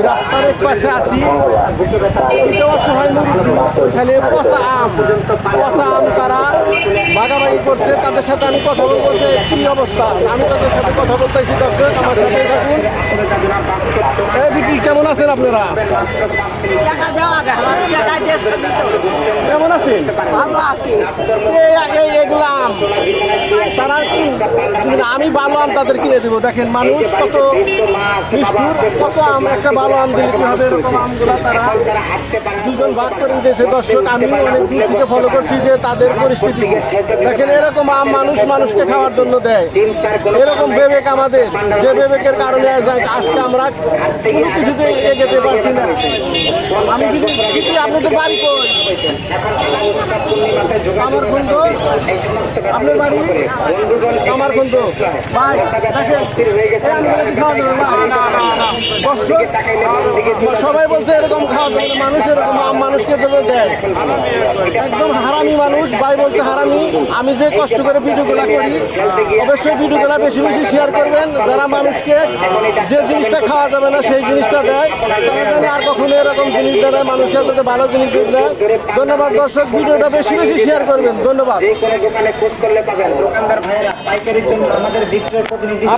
রাস্তার এক পাশে আসি, এটা অসহায় মুরব্বী, এখানে পচা আম তারা ভাগাভাগি করছে। তাদের সাথে আমি কথা বলবো যে কি অবস্থা, আমি তাদের সাথে কথা বলতেছি। দর্শক আমার সাথে থাকুন। এই বিক্রি কেমন আছেন আপনারা? কেমন আছেন? এগুলা আম তারা আমি ভালো আম তাদের কিনে দেবো। দেখেন মানুষ কত নিষ্ঠুর, কত আম একটা ভালো আম দিলে কি হবে, এরকম আমগুলা তারা দুজন ভাগ করে দিয়েছে। দর্শক আমি অনেক দূর থেকে ফলো করছি যে তাদের পরিস্থিতি দেখেন, এরকম আম মানুষকে খাওয়ার জন্য দেয়। এরকম বিবেক আমাদের, যে বিবেকের কারণে আজকে আমরা কোনো কিছুতে এগোতে পারছি না। আমি যদি আপনাদের বাড়ি কই আমার বন্ধু, আপনার বাড়ি আমার বন্ধু ভাই, দেখেন সবাই বলছে এরকম খাওয়া যাবে না, মানুষ এরকম মানুষকে জন্য দেয়। একদম হারামি মানুষ, ভাই বলছে হারামি। আমি যে কষ্ট করে ভিডিওগুলো করি, অবশ্যই ভিডিওগুলো বেশি বেশি শেয়ার করবেন। যারা মানুষকে যে জিনিসটা খাওয়া যাবে না সেই জিনিসটা দেয়, তারা যেন আর কখনো এরকম জিনিস দেয়, মানুষকে যাতে ভালো জিনিস দেয়। ধন্যবাদ দর্শক, ভিডিওটা বেশি বেশি শেয়ার করবেন। ধন্যবাদ।